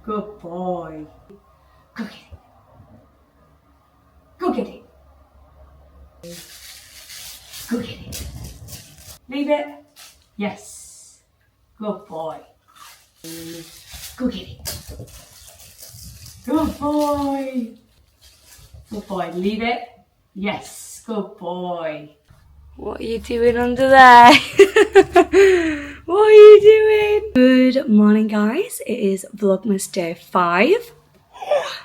Good boy. Go get it. Go get it. Go get it. Leave it. Yes. Good boy. Go get it. Good boy. Good boy. Leave it. Yes. Good boy. What are you doing under there? What are you doing? Good morning, guys. It is Vlogmas day 5.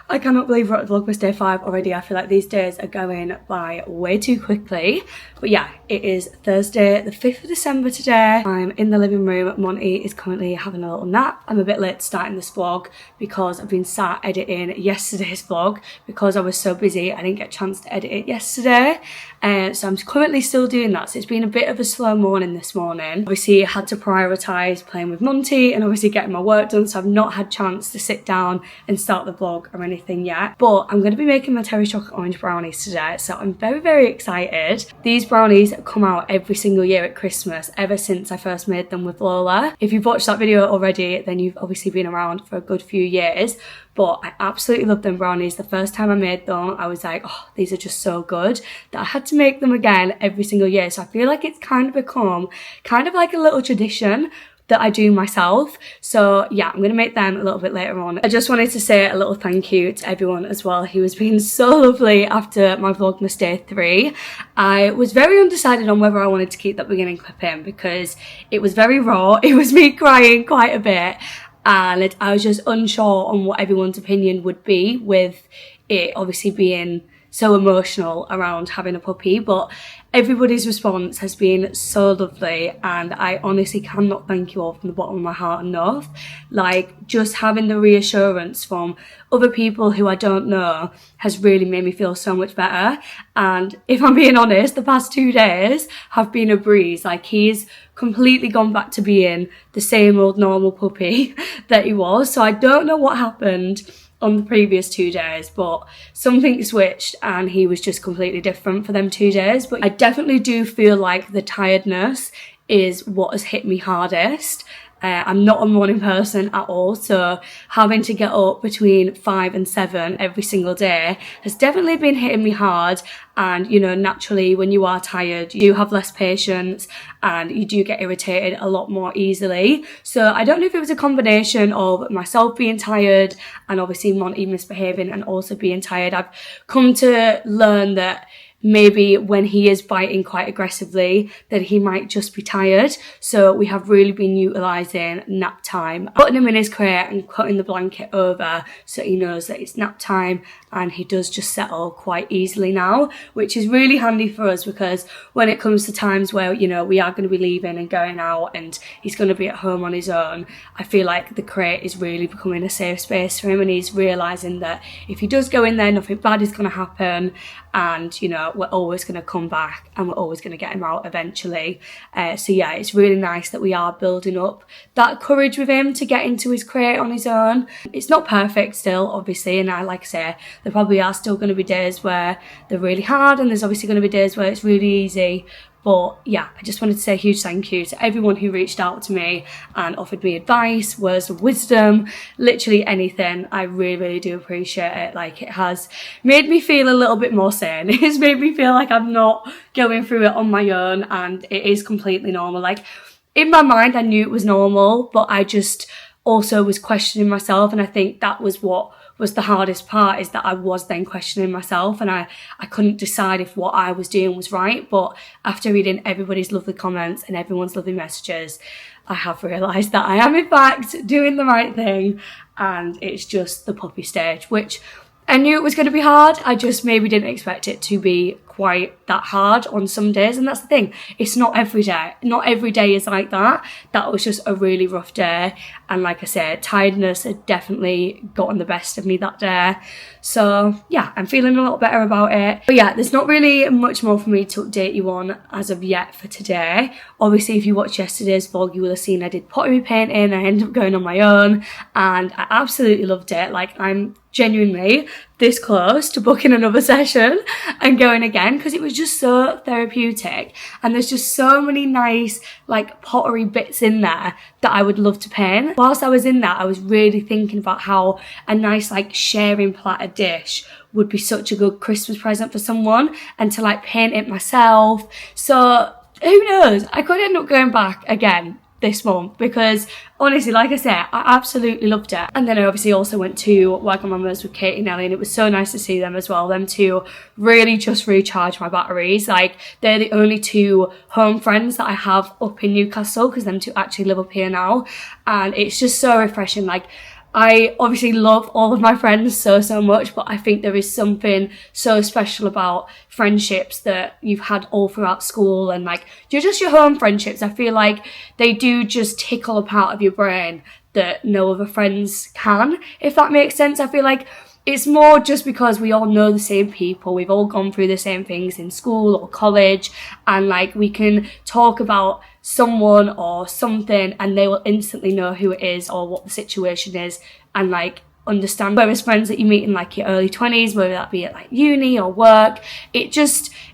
I cannot believe we're at Vlogmas day 5 already. I feel like these days are going by way too quickly. But yeah, it is Thursday, the 5th of December today. I'm in the living room. Monty is currently having a little nap. I'm a bit late starting this vlog because I've been sat editing yesterday's vlog because I was so busy. I didn't get a chance to edit it yesterday. So I'm currently still doing that. So it's been a bit of a slow morning this morning. Obviously, I had to prioritise playing with Monty and obviously getting my work done. So I've not had a chance to sit down and start the vlog or anything yet. But I'm going to be making my Terry chocolate orange brownies today. So I'm very, very excited. These brownies come out every single year at Christmas ever since I first made them with Lola. If you've watched that video already, then you've obviously been around for a good few years. But I absolutely love them brownies. The first time I made them, I was like, oh, these are just so good that I had to make them again every single year. So I feel like it's kind of become kind of like a little tradition that I do myself. So yeah, I'm gonna make them a little bit later on. I just wanted to say a little thank you to everyone as well who has been so lovely after my Vlogmas day 3. I was very undecided on whether I wanted to keep that beginning clip in because it was very raw. It was me crying quite a bit. And I was just unsure on what everyone's opinion would be with it obviously being so emotional around having a puppy, but everybody's response has been so lovely and I honestly cannot thank you all from the bottom of my heart enough. Like, just having the reassurance from other people who I don't know has really made me feel so much better. And if I'm being honest, the past 2 days have been a breeze. Like, he's completely gone back to being the same old normal puppy that he was. So I don't know what happened on the previous 2 days, but something switched and he was just completely different for them 2 days. But I definitely do feel like the tiredness is what has hit me hardest. I'm not a morning person at all, so having to get up between 5 and 7 every single day has definitely been hitting me hard. And, you know, naturally when you are tired, you do have less patience and you do get irritated a lot more easily. So I don't know if it was a combination of myself being tired and obviously Monty misbehaving and also being tired. I've come to learn that maybe when he is biting quite aggressively, that he might just be tired. So we have really been utilising nap time, putting him in his crate and cutting the blanket over so he knows that it's nap time, and he does just settle quite easily now, which is really handy for us because when it comes to times where, you know, we are going to be leaving and going out and he's going to be at home on his own, I feel like the crate is really becoming a safe space for him, and he's realising that if he does go in there, nothing bad is going to happen, and, you know, we're always going to come back and we're always going to get him out eventually. So yeah, it's really nice that we are building up that courage with him to get into his crate on his own. It's not perfect still, obviously, and like I say, there probably are still going to be days where they're really hard and there's obviously going to be days where it's really easy. But yeah, I just wanted to say a huge thank you to everyone who reached out to me and offered me advice, words of wisdom, literally anything. I really, really do appreciate it. Like, it has made me feel a little bit more sane. It has made me feel like I'm not going through it on my own and it is completely normal. Like, in my mind, I knew it was normal, but I just also was questioning myself, and I think that was what was the hardest part, is that I was then questioning myself and I couldn't decide if what I was doing was right. But after reading everybody's lovely comments and everyone's lovely messages, I have realised that I am in fact doing the right thing, and it's just the puppy stage, which I knew it was going to be hard. I just maybe didn't expect it to be quite that hard on some days, and that's the thing, it's not every day. Not every day is like that. That was just a really rough day, and like I said, tiredness had definitely gotten the best of me that day. So yeah, I'm feeling a lot better about it. But yeah, there's not really much more for me to update you on as of yet for today. Obviously, if you watched yesterday's vlog, you will have seen I did pottery painting. I ended up going on my own and I absolutely loved it. Like, I'm genuinely this close to booking another session and going again, because it was just so therapeutic, and there's just so many nice like pottery bits in there that I would love to paint. Whilst I was in that, I was really thinking about how a nice like sharing platter dish would be such a good Christmas present for someone, and to like paint it myself. So who knows, I could end up going back again this month, because honestly, like I said, I absolutely loved it. And then I obviously also went to VLOGMAS with Kate and Ellie, and it was so nice to see them as well. Them two really just recharge my batteries. Like, they're the only two home friends that I have up in Newcastle, because them two actually live up here now, and it's just so refreshing. Like, I obviously love all of my friends so much, but I think there is something so special about friendships that you've had all throughout school, and like, you're just your home friendships. I feel like they do just tickle a part of your brain that no other friends can, if that makes sense. I feel like it's more just because we all know the same people, we've all gone through the same things in school or college, and like, we can talk about someone or something and they will instantly know who it is or what the situation is, and like understand. Whereas friends that you meet in like your early 20s, whether that be at like uni or work, it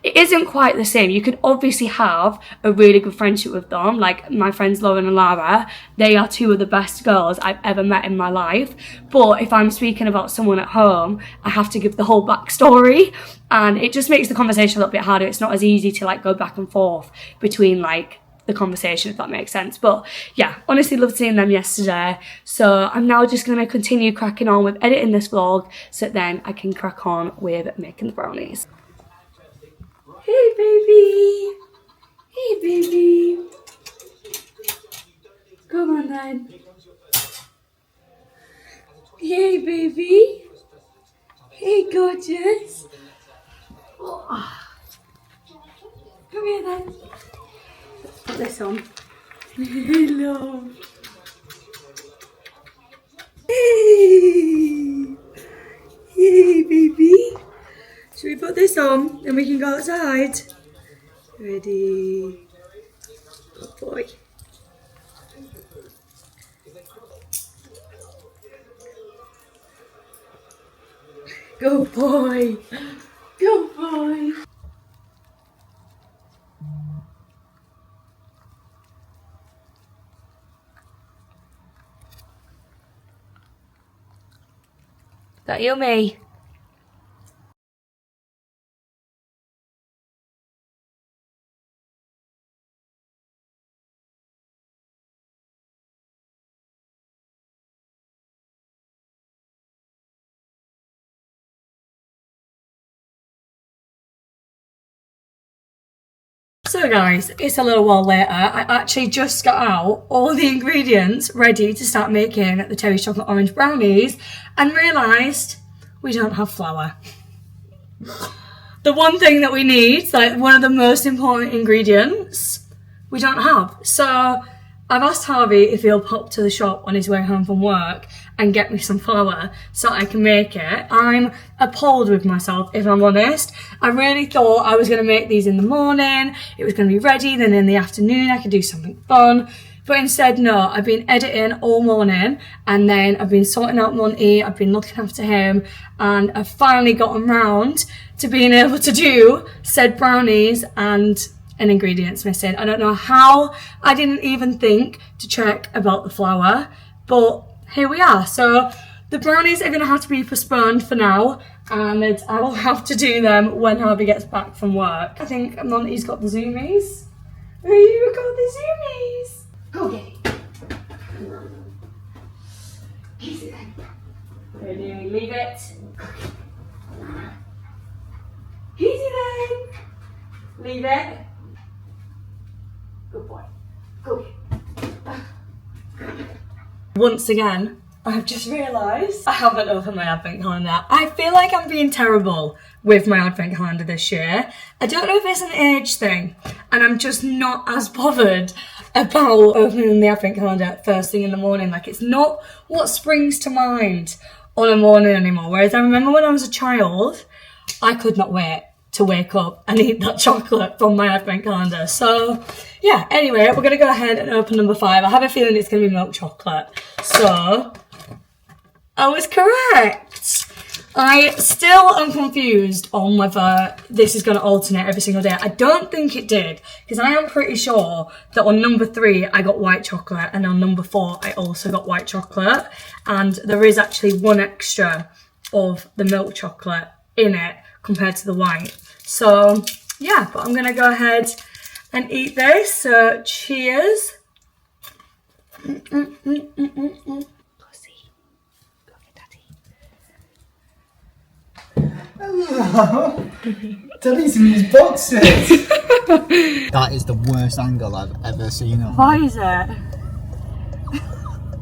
isn't quite the same. You could obviously have a really good friendship with them. Like my friends Lauren and Lara, they are two of the best girls I've ever met in my life. But if I'm speaking about someone at home, I have to give the whole backstory, and it just makes the conversation a little bit harder. It's not as easy to like go back and forth between like the conversation, if that makes sense. But yeah, honestly loved seeing them yesterday. So I'm now just going to continue cracking on with editing this vlog, so that then I can crack on with making the brownies. Hey baby, hey baby, come on then. Hey baby, hey gorgeous. Oh. Come here then. Put this on. Hello. Hey. Hey, baby. Should we put this on and we can go outside? Ready? Good boy. Good boy. Good boy. That you or me? So guys, it's a little while later. I actually just got out all the ingredients ready to start making the Terry's chocolate orange brownies, and realised we don't have flour. The one thing that we need, like one of the most important ingredients, we don't have. So I've asked Harvey if he'll pop to the shop on his way home from work and get me some flour so I can make it. I'm appalled with myself, if I'm honest. I really thought I was going to make these in the morning, it was going to be ready, then in the afternoon I could do something fun. But instead, no, I've been editing all morning, and then I've been sorting out Monty, I've been looking after him, and I've finally gotten round to being able to do said brownies, and an ingredient's missing. I don't know how I didn't even think to check about the flour, but here we are. So the brownies are going to have to be postponed for now, and I will have to do them when Harvey gets back from work. I think Monty's got the zoomies. You got the zoomies. Go get it. Easy then. Ready, leave it. Easy then. Leave it. Good boy. Go get it. Once again, I've just realised I haven't opened my advent calendar. I feel like I'm being terrible with my advent calendar this year. I don't know if it's an age thing, and I'm just not as bothered about opening the advent calendar first thing in the morning. Like, it's not what springs to mind on a morning anymore. Whereas I remember when I was a child, I could not wait to wake up and eat that chocolate from my advent calendar. So yeah, anyway, we're going to go ahead and open number 5. I have a feeling it's going to be milk chocolate. So I was correct. I still am confused on whether this is going to alternate every single day. I don't think it did, because I am pretty sure that on number 3 I got white chocolate, and on number 4 I also got white chocolate, and there is actually 1 extra of the milk chocolate in it compared to the white. So yeah, but I'm going to go ahead and eat this. So cheers. Hello! Daddy's in his boxes! That is the worst angle I've ever seen of. Why is it?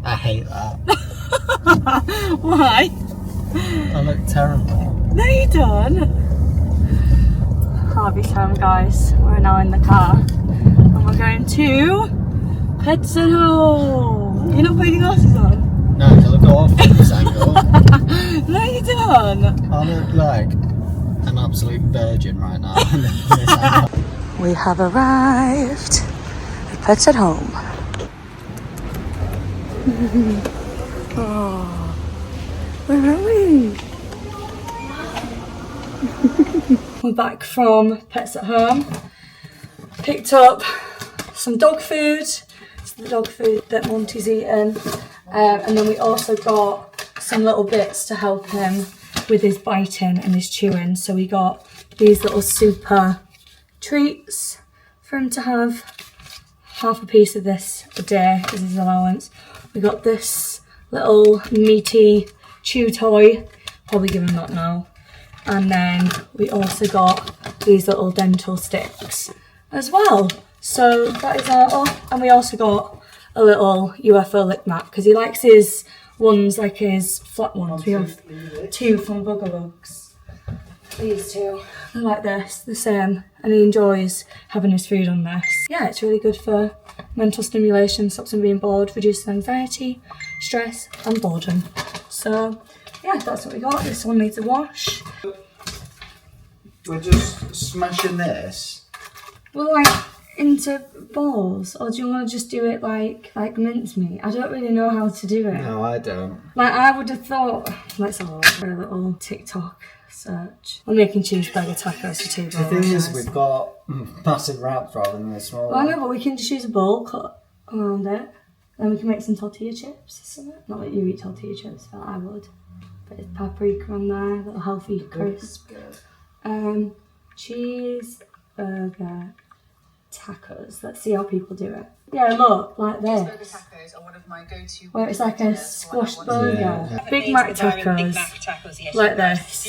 I hate that. Why? I look terrible. No, you don't. Harvey's home, guys. We're now in the car and we're going to Pets at Home. You're not putting your glasses on? No, I'll go off from this angle. No, you don't. I look like an absolute virgin right now. We have arrived at Pets at Home. Oh, where are we? We're back from Pets at Home. Picked up some dog food. It's the dog food that Monty's eaten. And then we also got some little bits to help him with his biting and his chewing. So we got these little super treats for him to have. Half a piece of this a day is his allowance. We got this little meaty chew toy. Probably give him that now. And then we also got these little dental sticks as well. So that is our, oh, and we also got a little UFO lick mat because he likes his ones like his flat ones. We have 2 from Bugabugs. These 2, they're like this, the same, and he enjoys having his food on this. Yeah, it's really good for mental stimulation, stops him being bored, reduces anxiety, stress and boredom. So yeah, that's what we got. This one needs a wash. We're just smashing this. We're like into balls, or do you want to just do it like mincemeat? I don't really know how to do it. No, I don't. Like I would have thought, let's have a look for a little TikTok search. We're making cheeseburger tacos for 2 bowls. The thing is, we've got massive wraps rather than a small one. I know, but we can just use a bowl, cut around it. Then we can make some tortilla chips or something. Not that you eat tortilla chips, but I would. Bit of paprika on there, a little healthy crisp. Cheeseburger tacos. Let's see how people do it. Yeah, look, like this. Cheeseburger tacos are one of my go-to. Where it's like a squashed burger. Yeah. Big Mac tacos. Like this.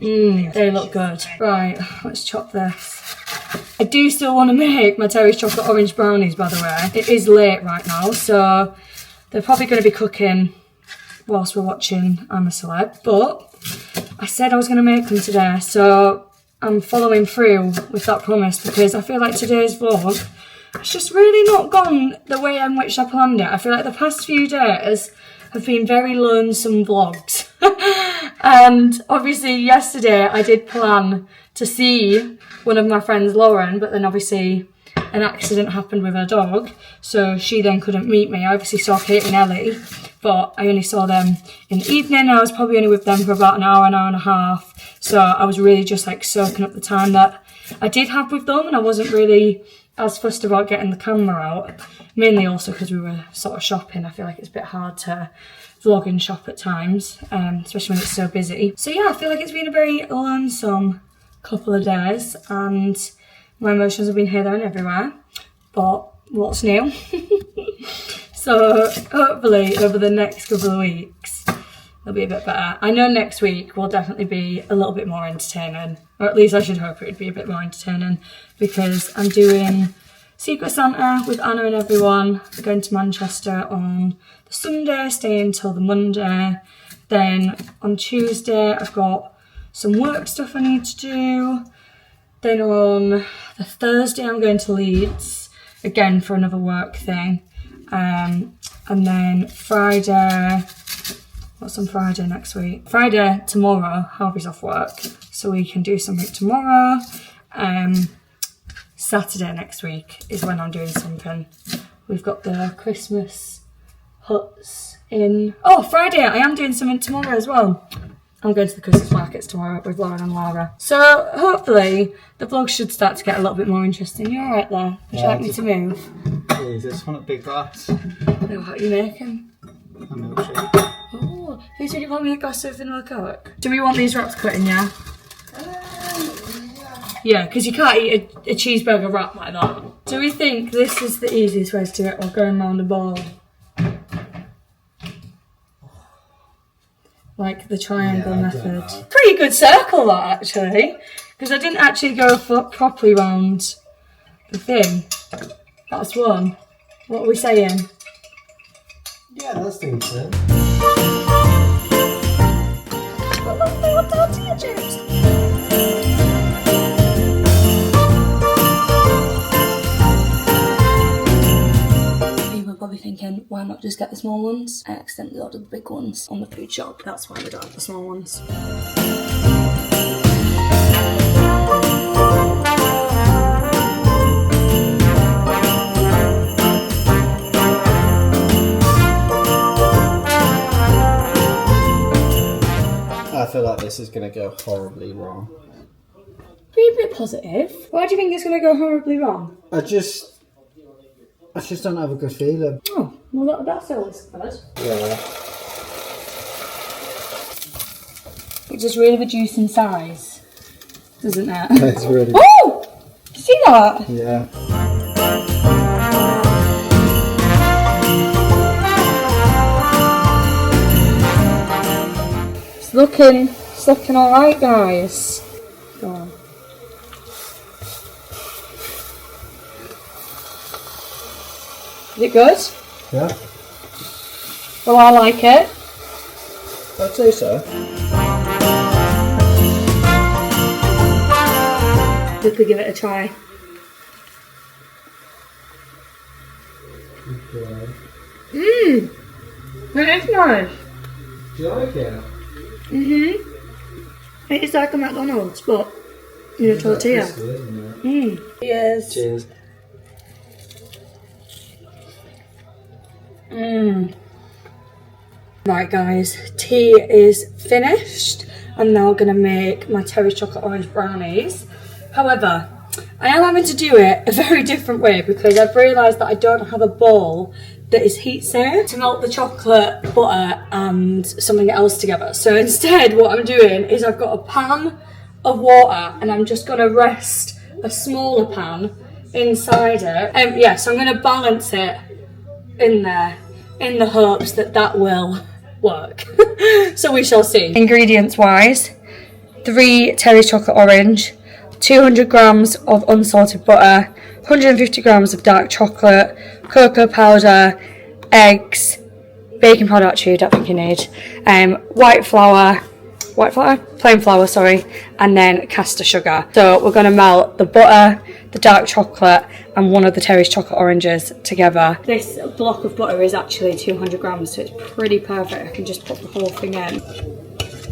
They look good. Right, let's chop this. I do still want to make my Terry's chocolate orange brownies, by the way. It is late right now, so they're probably going to be cooking whilst we're watching I'm a Celeb, but I said I was going to make them today, so I'm following through with that promise because I feel like today's vlog has just really not gone the way in which I planned it. I feel like the past few days have been very lonesome vlogs. And obviously yesterday I did plan to see one of my friends, Lauren, but then obviously an accident happened with her dog, so she then couldn't meet me. I obviously saw Kate and Ellie, but I only saw them in the evening. I was probably only with them for about an hour and a half, so I was really just like soaking up the time that I did have with them, and I wasn't really as fussed about getting the camera out, mainly also because we were sort of shopping. I feel like it's a bit hard to vlog and shop at times, especially when it's so busy. So yeah, I feel like it's been a very lonesome couple of days, and my emotions have been here, there and everywhere, but what's new? So hopefully over the next couple of weeks it'll be a bit better. I know next week will definitely be a little bit more entertaining, or at least I should hope it would be a bit more entertaining, because I'm doing Secret Santa with Anna and everyone. We're going to Manchester on the Sunday, staying till the Monday. Then on Tuesday I've got some work stuff I need to do. Then on the Thursday I'm going to Leeds, again for another work thing. And then Friday, what's on Friday next week? Friday, tomorrow, Harvey's off work, so we can do something tomorrow. Saturday next week is when I'm doing something. We've got the Christmas huts in... Oh, Friday, I am doing something tomorrow as well. I'm going to the Christmas markets tomorrow with Lauren and Laura. So hopefully the vlog should start to get a little bit more interesting. You alright there? Would you like me to move? Please, I just want a big glass. No, what are you making? A milkshake. Oh, who said you want me a glass of vanilla Coke? Do we want these wraps cut in, yeah? Yeah, because you can't eat a cheeseburger wrap like that. Do we think this is the easiest way to do it while going around the ball? Like the triangle method. Pretty good circle that actually, because I didn't actually go properly round the thing. That's one. What are we saying? Yeah, that's decent. What tortilla chips? Probably thinking, why not just get the small ones? I accidentally ordered the big ones on the food shop. That's why we don't have the small ones. I feel like this is going to go horribly wrong. Be a bit positive. Why do you think it's going to go horribly wrong? I just don't have a good feeling. Oh, well that's always good. Yeah. It just really reduced in size, doesn't it? It's really... Oh! Did you see that? Yeah. It's looking alright, guys. Go on. Is it good? Yeah. Well, I like it. I'd say so. We could give it a try. Okay. Mmm! It is nice. Do you like it? It is like a McDonald's, but in a tortilla. Yes. Cheers. Right guys, tea is finished. I'm now going to make my terry chocolate orange brownies. However, I am having to do it a very different way because I've realised that I don't have a bowl that is heat safe to melt the chocolate, butter and something else together. So instead what I'm doing is I've got a pan of water and I'm just going to rest a smaller pan inside it. Yeah, so I'm going to balance it in there in the hopes that that will work. So we shall see. Ingredients wise, 3 Terry's chocolate orange, 200 grams of unsalted butter, 150 grams of dark chocolate, cocoa powder, eggs, baking powder actually I don't think you need, plain flour, sorry, and then caster sugar. So we're going to melt the butter, the dark chocolate and one of the Terry's chocolate oranges together. This block of butter is actually 200 grams, so it's pretty perfect. I can just put the whole thing in.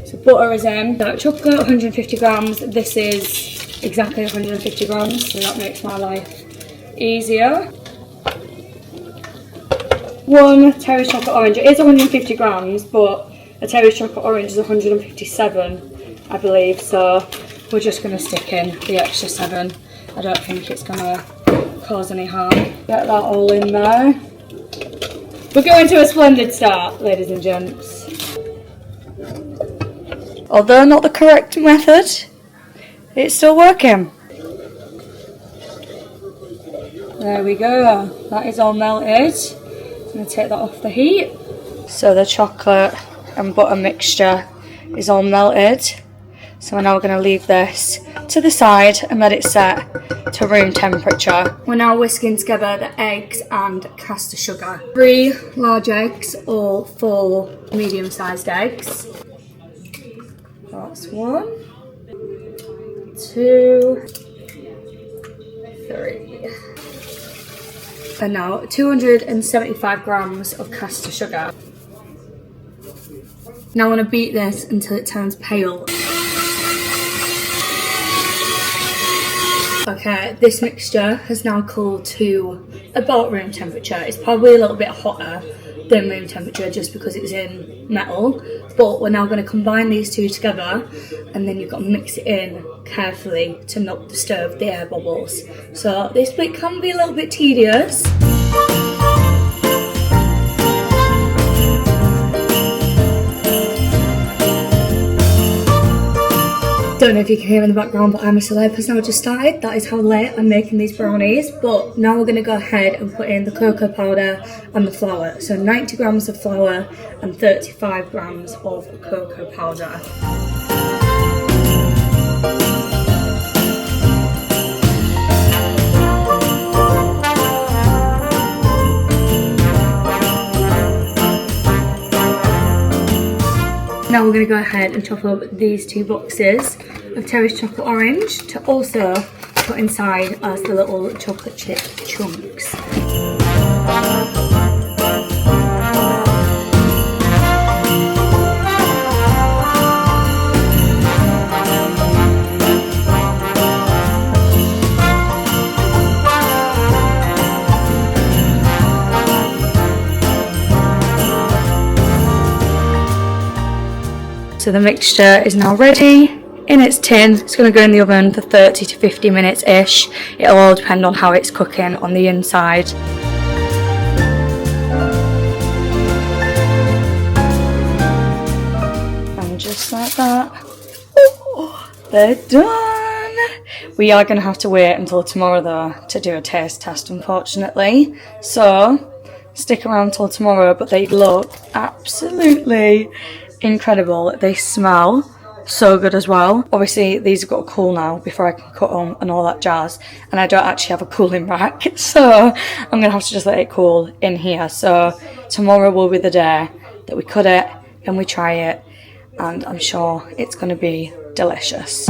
So butter is in, dark chocolate 150 grams. This is exactly 150 grams, so that makes my life easier. 1 Terry's chocolate orange. It is 150 grams, but a Terry's chocolate orange is 157, I believe, so we're just going to stick in the extra 7. I don't think it's going to cause any harm. Get that all in there. We're going to a splendid start, ladies and gents. Although not the correct method, it's still working. There we go, that is all melted. I'm going to take that off the heat. So the chocolate and butter mixture is all melted. So now we're going to leave this to the side and let it set to room temperature. We're now whisking together the eggs and caster sugar. 3 large eggs or 4 medium-sized eggs. That's 1, 2, 3. And now 275 grams of caster sugar. Now I want to beat this until it turns pale. Okay, this mixture has now cooled to about room temperature. It's probably a little bit hotter, than room temperature just because it's in metal. But we're now going to combine these two together, and then you've got to mix it in carefully to not disturb the air bubbles. So this bit can be a little bit tedious. Don't know if you can hear in the background, but I'm a celeb has now just started. That is how late I'm making these brownies. But now we're going to go ahead and put in the cocoa powder and the flour. So 90 grams of flour and 35 grams of cocoa powder. Now we're going to go ahead and chop up these two boxes of Terry's chocolate orange to also put inside as the little chocolate chip chunks. So the mixture is now ready in its tin. It's going to go in the oven for 30 to 50 minutes ish. It'll all depend on how it's cooking on the inside. And just like that, oh, they're done. We are going to have to wait until tomorrow though to do a taste test, unfortunately. So stick around till tomorrow, but they look absolutely incredible. They smell so good as well. Obviously these have got to cool now before I can cut them and all that jazz, and I don't actually have a cooling rack, so I'm gonna have to just let it cool in here. So tomorrow will be the day that we cut it and we try it, and I'm sure it's gonna be delicious.